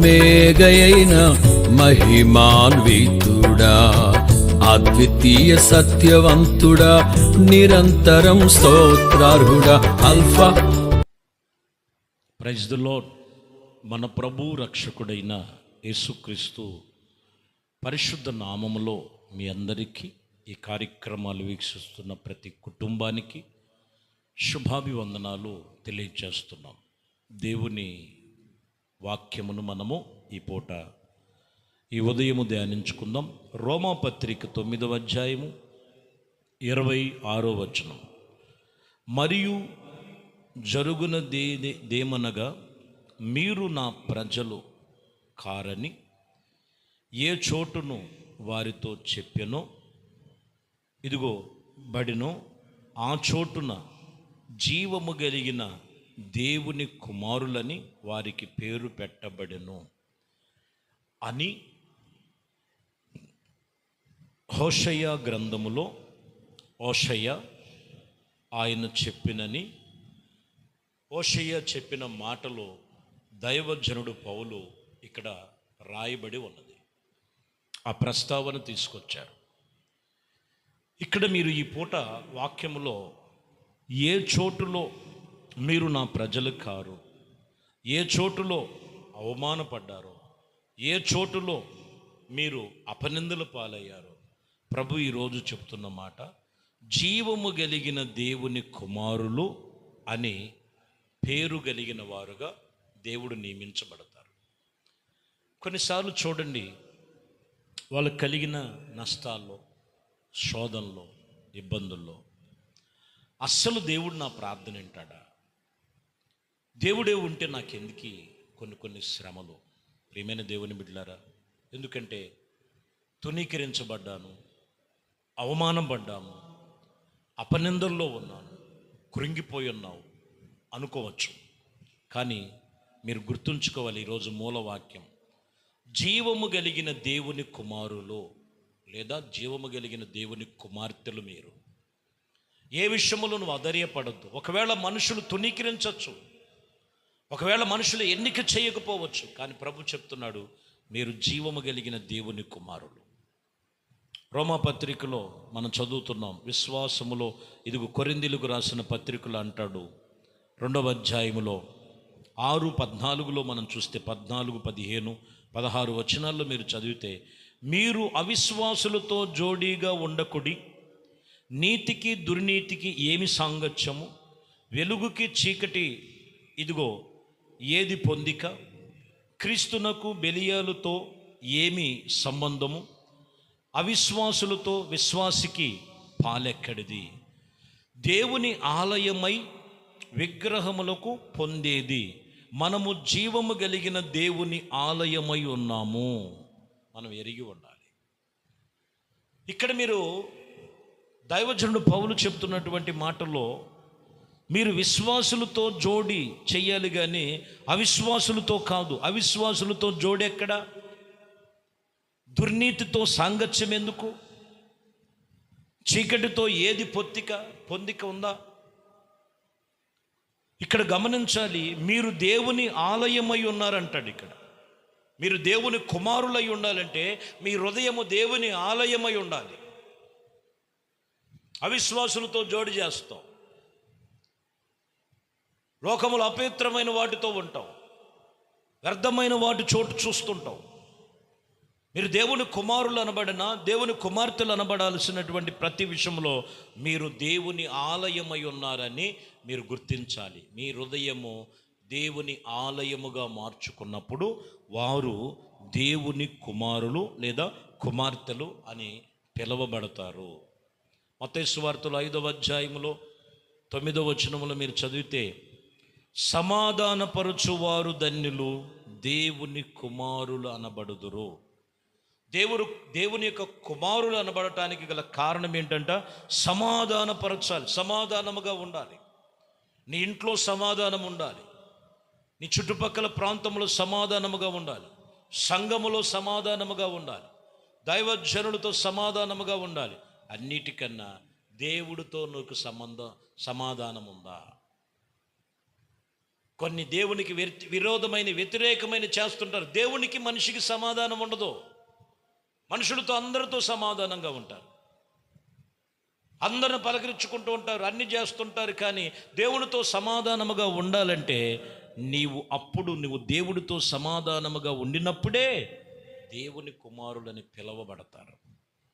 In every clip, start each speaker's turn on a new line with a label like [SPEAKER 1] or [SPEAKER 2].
[SPEAKER 1] ఒమేగయైన మహిమాన్వితుడా, అద్వితీయ సత్యవంతుడా, నిరంతరం స్తోత్రార్హుడా. ఆల్ఫా.
[SPEAKER 2] Praise the Lord. మన ప్రభు రక్షకుడైన యేసుక్రీస్తు పరిశుద్ధ నామములో మీ అందరికీ, ఈ కార్యక్రమాలు వీక్షిస్తున్న ప్రతి కుటుంబానికి శుభాభివందనాలు తెలియజేస్తున్నాం. దేవుని వాక్యమును మనము ఈ పూట ఈ ఉదయము ధ్యానించుకుందాం. రోమాపత్రిక 9వ అధ్యాయము 26వ వచనం. మరియు జరుగునదేమనగా, మీరు నా ప్రజలు కారని ఏ చోటును వారితో చెప్పెనో, ఇదిగో బడినో ఆ చోటున జీవము కలిగిన దేవుని కుమారులని వారికి పేరు పెట్టబడెను అని హోషయ గ్రంథములో హోషయ ఆయన చెప్పినని, హోషయ చెప్పిన మాటలో దైవజనుడు పౌలు ఇక్కడ రాయబడి ఉన్నది. ఆ ప్రస్తావన తీసుకొచ్చారు. ఇక్కడ మీరు ఈ పూట వాక్యములో ఏ చోటులో మీరు నా ప్రజలు కారు, ఏ చోటులో అవమానపడ్డారో, ఏ చోటులో మీరు అపనిందల పాలయ్యారో, ప్రభు ఈరోజు చెప్తున్న మాట, జీవము కలిగిన దేవుని కుమారులు అని పేరు కలిగిన వారుగా దేవుడు నియమించబడతారు. కొన్నిసార్లు చూడండి, వాళ్ళకు కలిగిన నష్టాల్లో, శోధనలో, ఇబ్బందుల్లో అస్సలు దేవుడు నా ప్రార్థన వింటాడా? దేవుడే ఉంటే నాకెందుకు కొన్ని శ్రమలు? ప్రియమైన దేవుని బిడ్డలారా, ఎందుకంటే తునీకరించబడ్డాను, అవమానం పడ్డాము, అపనిందల్లో ఉన్నాను, కృంగిపోయి ఉన్నావు అనుకోవచ్చు. కానీ మీరు గుర్తుంచుకోవాలి, ఈరోజు మూలవాక్యం, జీవము కలిగిన దేవుని కుమారులు లేదా జీవము కలిగిన దేవుని కుమార్తెలు మీరు. ఏ విషయంలో నువ్వు అధైర్యపడద్దు. ఒకవేళ మనుషులు తునీకరించవచ్చు, ఒకవేళ మనుషులు ఎన్నిక చేయకపోవచ్చు, కానీ ప్రభు చెప్తున్నాడు, మీరు జీవము కలిగిన దేవుని కుమారులు. రోమాపత్రికలో మనం చదువుతున్నాం, విశ్వాసములో, ఇదిగో కొరింథీయులకు రాసిన పత్రికలో అంటాడు, 2వ అధ్యాయములో 6:14 మనం చూస్తే, 14, 15, 16 వచనాల్లో మీరు చదివితే, మీరు అవిశ్వాసులతో జోడీగా ఉండకుడి, నీతికి దుర్నీతికి ఏమి సాంగత్యము, వెలుగుకి చీకటి ఇదిగో ఏది పొందిక, క్రీస్తునకు బెలియాలతో ఏమి సంబంధము, అవిశ్వాసులతో విశ్వాసికి పాలెక్కడిది, దేవుని ఆలయమై విగ్రహములకు పొందేది, మనము జీవము కలిగిన దేవుని ఆలయమై ఉన్నాము. మనం ఎరిగి ఉండాలి. ఇక్కడ మీరు దైవజనుడు పౌలు చెప్తున్నటువంటి మాటల్లో, మీరు విశ్వాసులతో జోడి చెయ్యాలి కానీ అవిశ్వాసులతో కాదు. అవిశ్వాసులతో జోడి ఎక్కడ? దుర్నీతితో సాంగత్యం ఎందుకు? చీకటితో ఏది పొందిక ఉందా? ఇక్కడ గమనించాలి, మీరు దేవుని ఆలయమై ఉన్నారంటాడు. ఇక్కడ మీరు దేవుని కుమారులై ఉండాలంటే మీ హృదయము దేవుని ఆలయమై ఉండాలి. అవిశ్వాసులతో జోడి చేస్తాం, లోకములు అపవిత్రమైన వాటితో ఉంటాం, వ్యర్థమైన వాటి చోటు చూస్తుంటాం. మీరు దేవుని కుమారులు అనబడినా, దేవుని కుమార్తెలు అనబడాల్సినటువంటి ప్రతి విషయంలో మీరు దేవుని ఆలయమై ఉన్నారని మీరు గుర్తించాలి. మీ హృదయము దేవుని ఆలయముగా మార్చుకున్నప్పుడు వారు దేవుని కుమారులు లేదా కుమార్తెలు అని పిలువబడతారు. మత్తయి సువార్తలో 5వ అధ్యాయములో 9వ వచనములో మీరు చదివితే, సమాధానపరచువారు ధన్యులు, దేవుని కుమారులు అనబడుదురు. దేవుని యొక్క కుమారులు అనబడటానికి గల కారణం ఏంటంట? సమాధానపరచాలి, సమాధానముగా ఉండాలి. నీ ఇంట్లో సమాధానం ఉండాలి, నీ చుట్టుపక్కల ప్రాంతంలో సమాధానముగా ఉండాలి, సంఘములో సమాధానముగా ఉండాలి, దైవజనులతో సమాధానముగా ఉండాలి. అన్నిటికన్నా దేవుడితో నీకు సమాధానం ఉందా? కొన్ని దేవునికి విరోధమైన వ్యతిరేకమైన చేస్తుంటారు. దేవునికి మనిషికి సమాధానం ఉండదు. మనుషులతో అందరితో సమాధానంగా ఉంటారు, అందరిని పలకరించుకుంటూ ఉంటారు, అన్ని చేస్తుంటారు. కానీ దేవునితో సమాధానముగా ఉండాలంటే నువ్వు దేవుడితో సమాధానముగా ఉండినప్పుడే దేవుని కుమారులని పిలవబడతారు.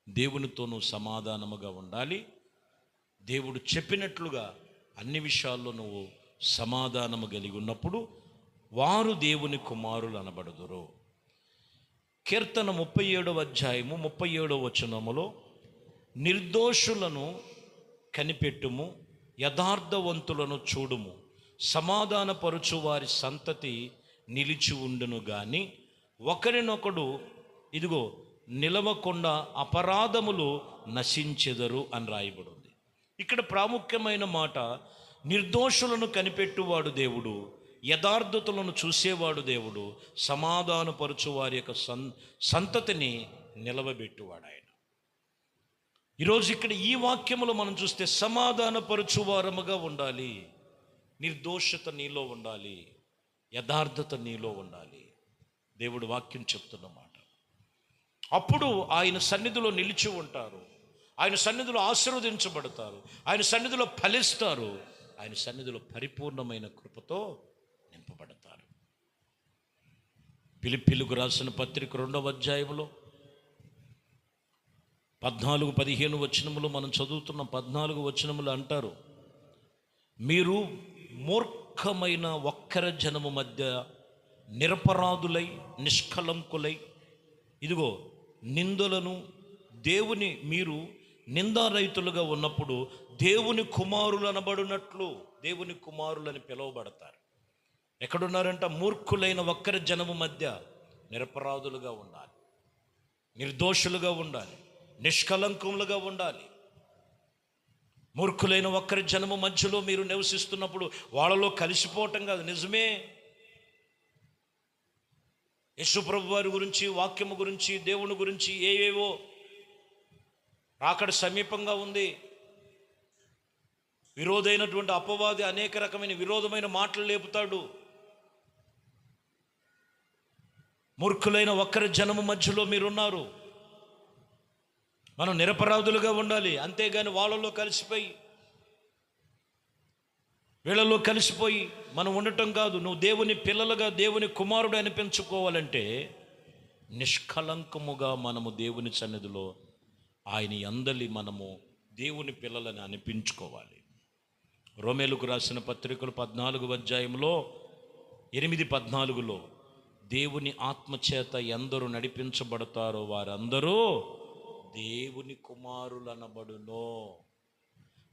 [SPEAKER 2] దేవునితో నువ్వు సమాధానముగా ఉండాలి. దేవుడు చెప్పినట్లుగా అన్ని విషయాల్లో నువ్వు సమాధానము కలిగి ఉన్నప్పుడు వారు దేవుని కుమారులు అనబడుదురు. కీర్తన 37వ అధ్యాయము 37వ వచనములో, నిర్దోషులను కనిపెట్టుము, యథార్థవంతులను చూడుము, సమాధానపరుచు వారి సంతతి నిలిచి ఉండును గాని ఒకరినొకడు ఇదిగో నిలవకుండా అపరాధములు నశించెదరు అని రాయబడింది. ఇక్కడ ప్రాముఖ్యమైన మాట, నిర్దోషులను కనిపెట్టువాడు దేవుడు, యథార్థతలను చూసేవాడు దేవుడు, సమాధానపరుచు వారి యొక్క సంతతిని నిలవబెట్టువాడు ఆయన. ఈరోజు ఇక్కడ ఈ వాక్యములో మనం చూస్తే సమాధానపరుచువారముగా ఉండాలి, నిర్దోషత నీలో ఉండాలి, యథార్థత నీలో ఉండాలి. దేవుడు వాక్యం చెప్తున్నమాట. అప్పుడు ఆయన సన్నిధిలో నిలిచి ఉంటారు, ఆయన సన్నిధిలో ఆశీర్వదించబడతారు, ఆయన సన్నిధిలో ఫలిస్తారు, ఆయన సన్నిధిలో పరిపూర్ణమైన కృపతో నింపబడతారు. ఫిలిప్పీయులకు రాసిన పత్రిక 2వ అధ్యాయంలో 14-15 వచనములు మనం చదువుతున్న 14 వచనములు అంటారు, మీరు మూర్ఖమైన వక్ర జనము మధ్య నిరపరాధులై నిష్కలంకులై ఇదిగో నిందలను మీరు నిందారహితులుగా ఉన్నప్పుడు దేవుని కుమారులు అనబడినట్లు దేవుని కుమారులని పిలువబడతారు. ఎక్కడున్నారంట? మూర్ఖులైన వక్ర జనము మధ్య నిరపరాధులుగా ఉండాలి, నిర్దోషులుగా ఉండాలి, నిష్కలంకములుగా ఉండాలి. మూర్ఖులైన వక్ర జనము మధ్యలో మీరు నివసిస్తున్నప్పుడు వాళ్ళలో కలిసిపోవటం కాదు, నిజమే. యేసుప్రభు వారి గురించి, వాక్యము గురించి, దేవుని గురించి ఏవేవో రాకడ సమీపంగా ఉంది. విరోధైనటువంటి అపవాది అనేక రకమైన విరోధమైన మాటలు లేపుతాడు. మూర్ఖులైన వక్ర జనము మధ్యలో మీరున్నారు. మనం నిరపరాధులుగా ఉండాలి, అంతేగాని వాళ్ళలో కలిసిపోయి వీళ్ళలో కలిసిపోయి మనం ఉండటం కాదు. నువ్వు దేవుని పిల్లలుగా, దేవుని కుమారుడు అనిపించుకోవాలంటే నిష్కలంకముగా మనము దేవుని సన్నిధిలో ఆయన యందలి మనము దేవుని పిల్లలని అనిపించుకోవాలి. రోమేలుకు రాసిన పత్రికలు 14వ అధ్యాయంలో 8-14లో దేవుని ఆత్మచేత ఎందరు నడిపించబడతారో వారందరూ దేవుని కుమారులు అనబడును.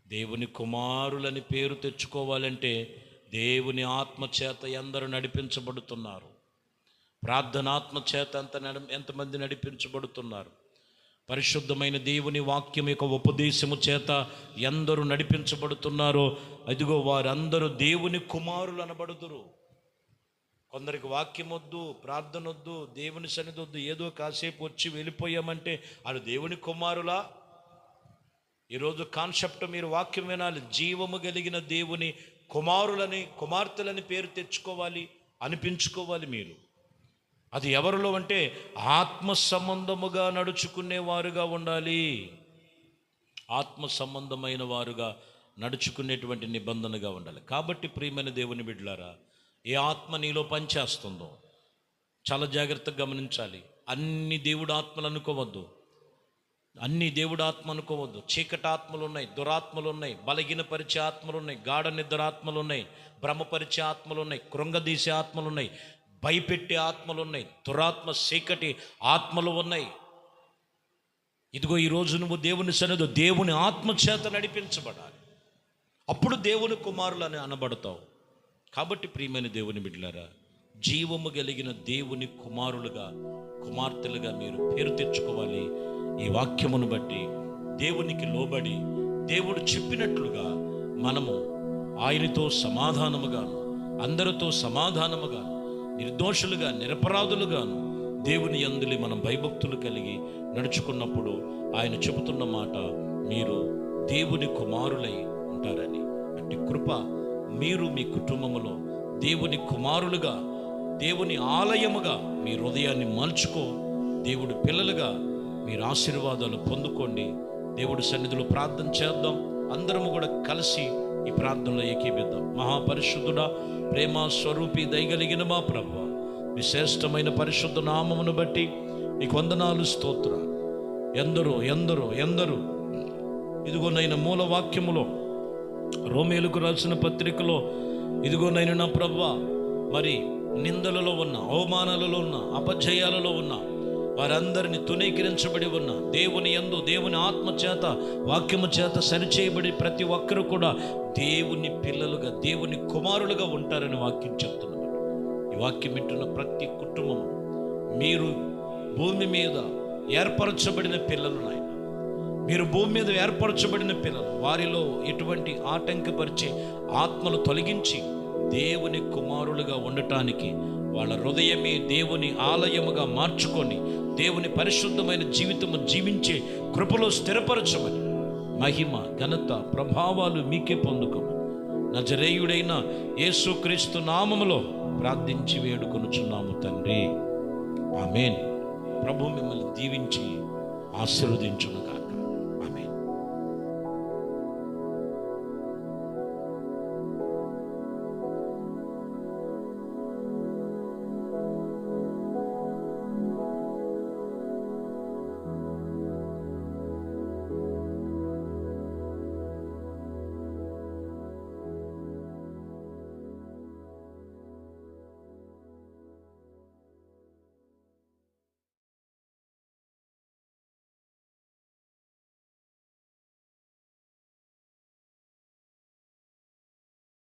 [SPEAKER 2] దేవుని కుమారులని పేరు తెచ్చుకోవాలంటే దేవుని ఆత్మచేత ఎందరు నడిపించబడుతున్నారు. ప్రార్థనాత్మచేత ఎంతమంది నడిపించబడుతున్నారు. పరిశుద్ధమైన దేవుని వాక్యం యొక్క ఉపదేశము చేత ఎందరు నడిపించబడుతున్నారో అదిగో వారందరూ దేవుని కుమారులు అనబడుదురు. కొందరికి వాక్యం వద్దు, ప్రార్థన వద్దు, దేవుని సన్నిధి వద్దు, ఏదో కాసేపు వచ్చి వెళ్ళిపోయామంటే వాళ్ళు దేవుని కుమారులా? ఈరోజు కాన్సెప్ట్ మీరు వాక్యం వినాలి. జీవము కలిగిన దేవుని కుమారులని, కుమార్తెలని పేరు తెచ్చుకోవాలి, అనిపించుకోవాలి మీరు. అది ఎవరిలో అంటే ఆత్మ సంబంధముగా నడుచుకునేవారుగా ఉండాలి. ఆత్మ సంబంధమైన వారుగా నడుచుకునేటువంటి నిబంధనగా ఉండాలి. కాబట్టి ప్రియమైన దేవుని బిడ్డలారా, ఏ ఆత్మ నీలో పనిచేస్తుందో చాలా జాగ్రత్తగా గమనించాలి. అన్ని దేవుడు ఆత్మలు అనుకోవద్దు, అన్ని దేవుడు ఆత్మ అనుకోవద్దు. చీకటి ఆత్మలు ఉన్నాయి, దురాత్మలు ఉన్నాయి, బలహీనపరిచే ఆత్మలు ఉన్నాయి, గాఢ నిద్ర ఆత్మలు ఉన్నాయి, భ్రమపరిచే ఆత్మలు ఉన్నాయి, కృంగదీసే ఆత్మలు ఉన్నాయి, భయపెట్టే ఆత్మలు ఉన్నాయి, దురాత్మ చీకటి ఆత్మలు ఉన్నాయి. ఇదిగో ఈరోజు నువ్వు దేవుని సన్నిధిలో దేవుని ఆత్మ చేత నడిపించబడాలి. అప్పుడు దేవుని కుమారులని అనబడతావు. కాబట్టి ప్రియమైన దేవుని బిడ్డలారా, జీవము కలిగిన దేవుని కుమారులుగా, కుమార్తెలుగా మీరు పేరు తెచ్చుకోవాలి. ఈ వాక్యమును బట్టి దేవునికి లోబడి దేవుడు చెప్పినట్లుగా మనము ఆయనతో సమాధానముగాను, అందరితో సమాధానముగాను, నిర్దోషులుగా, నిరపరాధులుగాను దేవుని యందులి మనం భయభక్తులు కలిగి నడుచుకున్నప్పుడు ఆయన చెబుతున్న మాట, మీరు దేవుని కుమారులై ఉంటారని. అట్టి కృప మీరు మీ కుటుంబంలో దేవుని కుమారులుగా, దేవుని ఆలయముగా మీ హృదయాన్ని మలుచుకో. దేవుడి పిల్లలుగా మీరు ఆశీర్వాదాలు పొందుకోండి. దేవుడి సన్నిధిలో ప్రార్థన చేద్దాం. అందరము కూడా కలిసి ఈ ప్రార్థనలో ఏకీభిద్దాం. మహాపరిశుద్ధుడా, ప్రేమ స్వరూపి, దయగలిగిన మా ప్రభువా, మీ శ్రేష్టమైన పరిశుద్ధ నామమును బట్టి నీకు వందనాలు, స్తోత్రాలు. ఎందరో ఎందరో ఎందరూ ఇదిగోనైనా మూల వాక్యములో, రోమేలుకు రాసిన పత్రికలో ఇదిగోనైనా నా ప్రభువా, మరి నిందలలో ఉన్న, అవమానాలలో ఉన్న, అపజయాలలో ఉన్న వారందరినీ తునీకరించబడి ఉన్న దేవుని యందు, దేవుని ఆత్మ చేత, వాక్యము చేత సరిచేయబడి ప్రతి ఒక్కరు కూడా దేవుని పిల్లలుగా, దేవుని కుమారులుగా ఉంటారని వాక్యం చెప్తున్నారు. ఈ వాక్యం వింటున్న ప్రతి కుటుంబం, మీరు భూమి మీద ఏర్పరచబడిన పిల్లలు నాయన, మీరు భూమి మీద ఏర్పరచబడిన పిల్లలు, వారిలో ఎటువంటి ఆటంకపరిచే ఆత్మలు తొలగించి దేవుని కుమారులుగా ఉండటానికి వాళ్ళ హృదయమే దేవుని ఆలయముగా మార్చుకొని దేవుని పరిశుద్ధమైన జీవితము జీవించే కృపలో స్థిరపరచమని, మహిమ, ఘనత, ప్రభావాలు మీకే పొందుకోమని నజరేయుడైన యేసుక్రీస్తు నామములో ప్రార్థించి వేడుకొనుచున్నాము తండ్రి. ఆమేన్. ప్రభు మిమ్మల్ని దీవించి ఆశీర్వదించునుగాక.